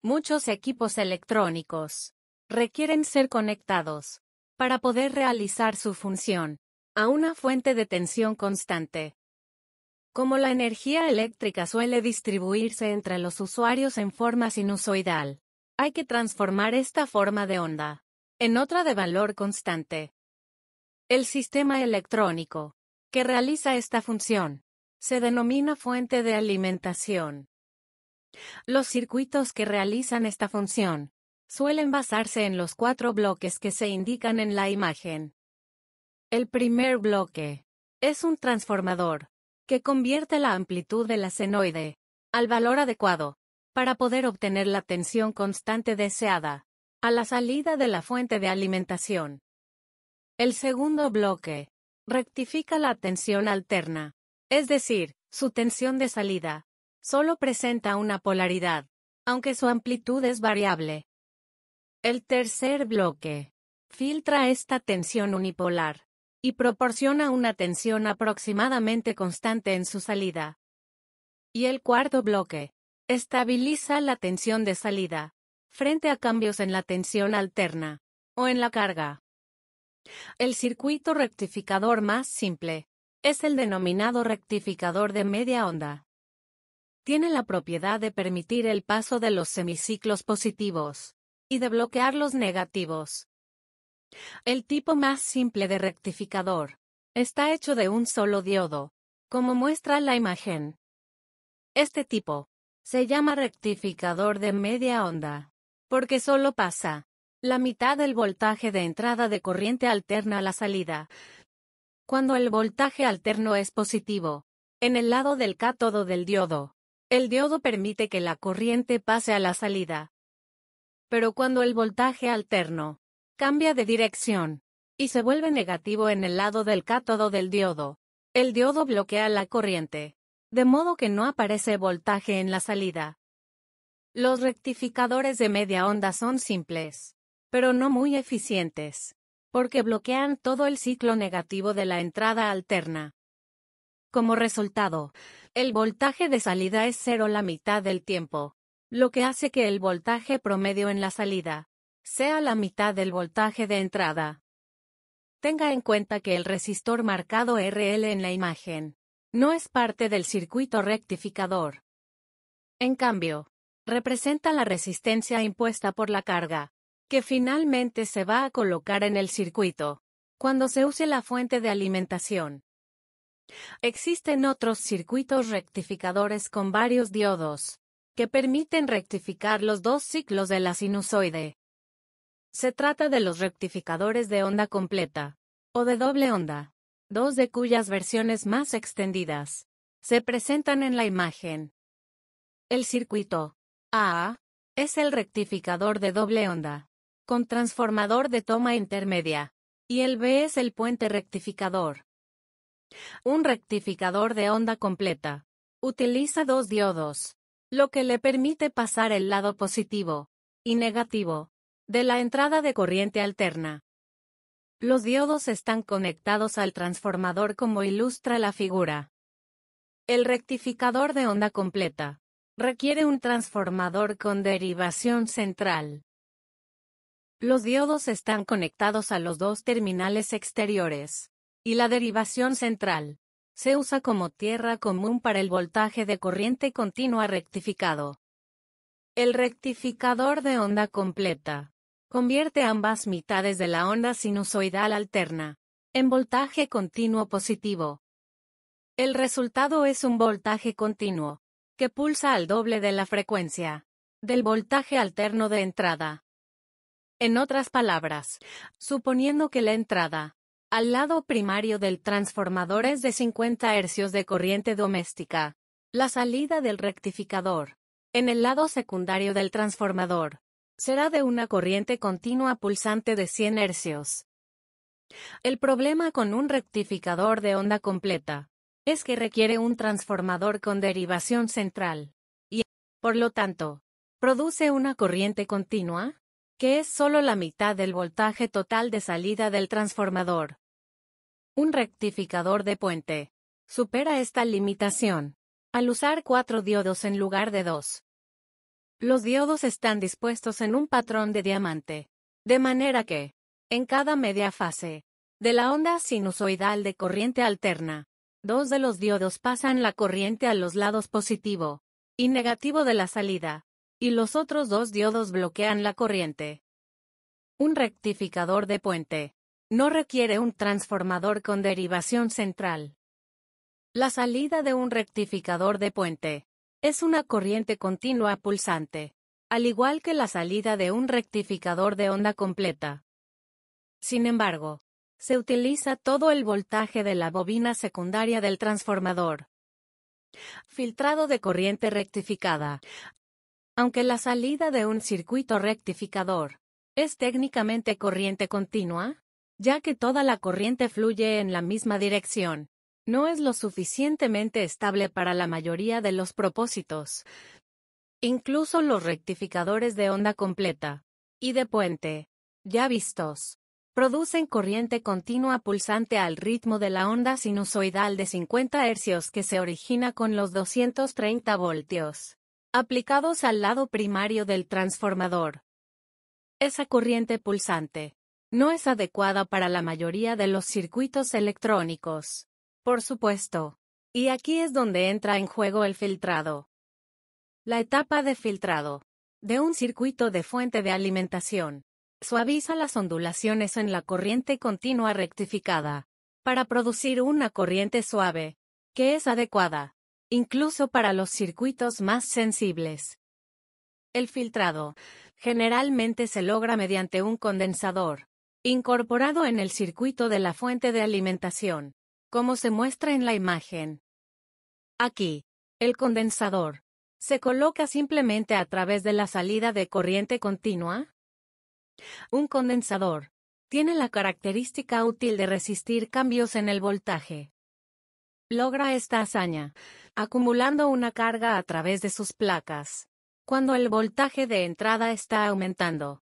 Muchos equipos electrónicos requieren ser conectados para poder realizar su función a una fuente de tensión constante. Como la energía eléctrica suele distribuirse entre los usuarios en forma sinusoidal, hay que transformar esta forma de onda en otra de valor constante. El sistema electrónico que realiza esta función se denomina fuente de alimentación. Los circuitos que realizan esta función suelen basarse en los 4 bloques que se indican en la imagen. El primer bloque es un transformador que convierte la amplitud de la senoide al valor adecuado para poder obtener la tensión constante deseada a la salida de la fuente de alimentación. El segundo bloque rectifica la tensión alterna, es decir, su tensión de salida solo presenta una polaridad, aunque su amplitud es variable. El tercer bloque filtra esta tensión unipolar y proporciona una tensión aproximadamente constante en su salida. Y el cuarto bloque estabiliza la tensión de salida frente a cambios en la tensión alterna o en la carga. El circuito rectificador más simple es el denominado rectificador de media onda. Tiene la propiedad de permitir el paso de los semiciclos positivos y de bloquear los negativos. El tipo más simple de rectificador está hecho de un solo diodo, como muestra la imagen. Este tipo se llama rectificador de media onda, porque solo pasa la mitad del voltaje de entrada de corriente alterna a la salida. Cuando el voltaje alterno es positivo, en el lado del cátodo del diodo, el diodo permite que la corriente pase a la salida. Pero cuando el voltaje alterno cambia de dirección y se vuelve negativo en el lado del cátodo del diodo, el diodo bloquea la corriente, de modo que no aparece voltaje en la salida. Los rectificadores de media onda son simples, pero no muy eficientes, porque bloquean todo el ciclo negativo de la entrada alterna. Como resultado, el voltaje de salida es cero la mitad del tiempo, lo que hace que el voltaje promedio en la salida sea la mitad del voltaje de entrada. Tenga en cuenta que el resistor marcado RL en la imagen no es parte del circuito rectificador. En cambio, representa la resistencia impuesta por la carga, que finalmente se va a colocar en el circuito cuando se use la fuente de alimentación. Existen otros circuitos rectificadores con varios diodos que permiten rectificar los dos ciclos de la sinusoide. Se trata de los rectificadores de onda completa o de doble onda, dos de cuyas versiones más extendidas se presentan en la imagen. El circuito A es el rectificador de doble onda, con transformador de toma intermedia, y el B es el puente rectificador. Un rectificador de onda completa utiliza dos diodos, lo que le permite pasar el lado positivo y negativo de la entrada de corriente alterna. Los diodos están conectados al transformador como ilustra la figura. El rectificador de onda completa requiere un transformador con derivación central. Los diodos están conectados a los dos terminales exteriores, y la derivación central se usa como tierra común para el voltaje de corriente continua rectificado. El rectificador de onda completa convierte ambas mitades de la onda sinusoidal alterna en voltaje continuo positivo. El resultado es un voltaje continuo que pulsa al doble de la frecuencia del voltaje alterno de entrada. En otras palabras, suponiendo que la entrada al lado primario del transformador es de 50 hercios de corriente doméstica, la salida del rectificador en el lado secundario del transformador será de una corriente continua pulsante de 100 hercios. El problema con un rectificador de onda completa es que requiere un transformador con derivación central y, por lo tanto, produce una corriente continua, que es solo la mitad del voltaje total de salida del transformador. Un rectificador de puente supera esta limitación al usar 4 diodos en lugar de 2. Los diodos están dispuestos en un patrón de diamante, de manera que, en cada media fase de la onda sinusoidal de corriente alterna, dos de los diodos pasan la corriente a los lados positivo y negativo de la salida, y los otros dos diodos bloquean la corriente. Un rectificador de puente no requiere un transformador con derivación central. La salida de un rectificador de puente es una corriente continua pulsante, al igual que la salida de un rectificador de onda completa. Sin embargo, se utiliza todo el voltaje de la bobina secundaria del transformador. Filtrado de corriente rectificada. Aunque la salida de un circuito rectificador es técnicamente corriente continua, ya que toda la corriente fluye en la misma dirección, no es lo suficientemente estable para la mayoría de los propósitos. Incluso los rectificadores de onda completa y de puente, ya vistos, producen corriente continua pulsante al ritmo de la onda sinusoidal de 50 Hz que se origina con los 230 voltios aplicados al lado primario del transformador. Esa corriente pulsante no es adecuada para la mayoría de los circuitos electrónicos, por supuesto, y aquí es donde entra en juego el filtrado. La etapa de filtrado de un circuito de fuente de alimentación suaviza las ondulaciones en la corriente continua rectificada para producir una corriente suave, que es adecuada incluso para los circuitos más sensibles. El filtrado generalmente se logra mediante un condensador incorporado en el circuito de la fuente de alimentación, como se muestra en la imagen. Aquí, el condensador se coloca simplemente a través de la salida de corriente continua. Un condensador tiene la característica útil de resistir cambios en el voltaje. Logra esta hazaña acumulando una carga a través de sus placas cuando el voltaje de entrada está aumentando.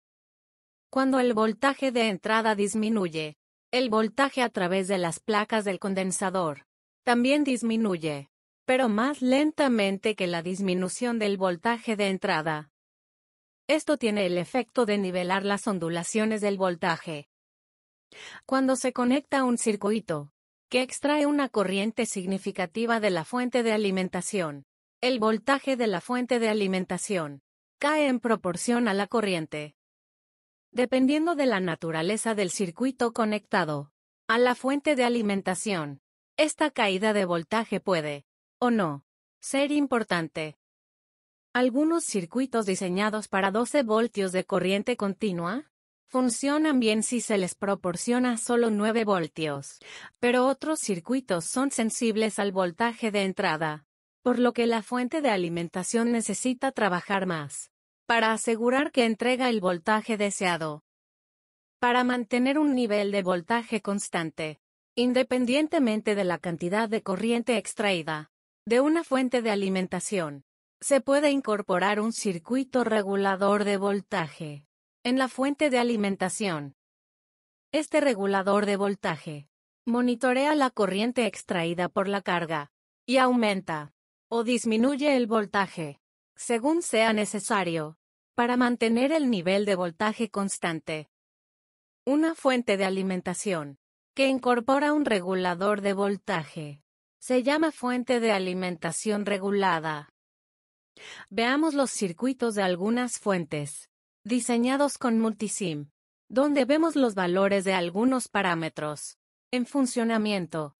Cuando el voltaje de entrada disminuye, el voltaje a través de las placas del condensador también disminuye, pero más lentamente que la disminución del voltaje de entrada. Esto tiene el efecto de nivelar las ondulaciones del voltaje. Cuando se conecta un circuito que extrae una corriente significativa de la fuente de alimentación, el voltaje de la fuente de alimentación cae en proporción a la corriente. Dependiendo de la naturaleza del circuito conectado a la fuente de alimentación, esta caída de voltaje puede, o no, ser importante. Algunos circuitos diseñados para 12 voltios de corriente continua funcionan bien si se les proporciona solo 9 voltios, pero otros circuitos son sensibles al voltaje de entrada, por lo que la fuente de alimentación necesita trabajar más para asegurar que entrega el voltaje deseado. Para mantener un nivel de voltaje constante, independientemente de la cantidad de corriente extraída de una fuente de alimentación, se puede incorporar un circuito regulador de voltaje en la fuente de alimentación. Este regulador de voltaje monitorea la corriente extraída por la carga y aumenta o disminuye el voltaje, según sea necesario, para mantener el nivel de voltaje constante. Una fuente de alimentación que incorpora un regulador de voltaje se llama fuente de alimentación regulada. Veamos los circuitos de algunas fuentes diseñados con multisim, donde vemos los valores de algunos parámetros en funcionamiento.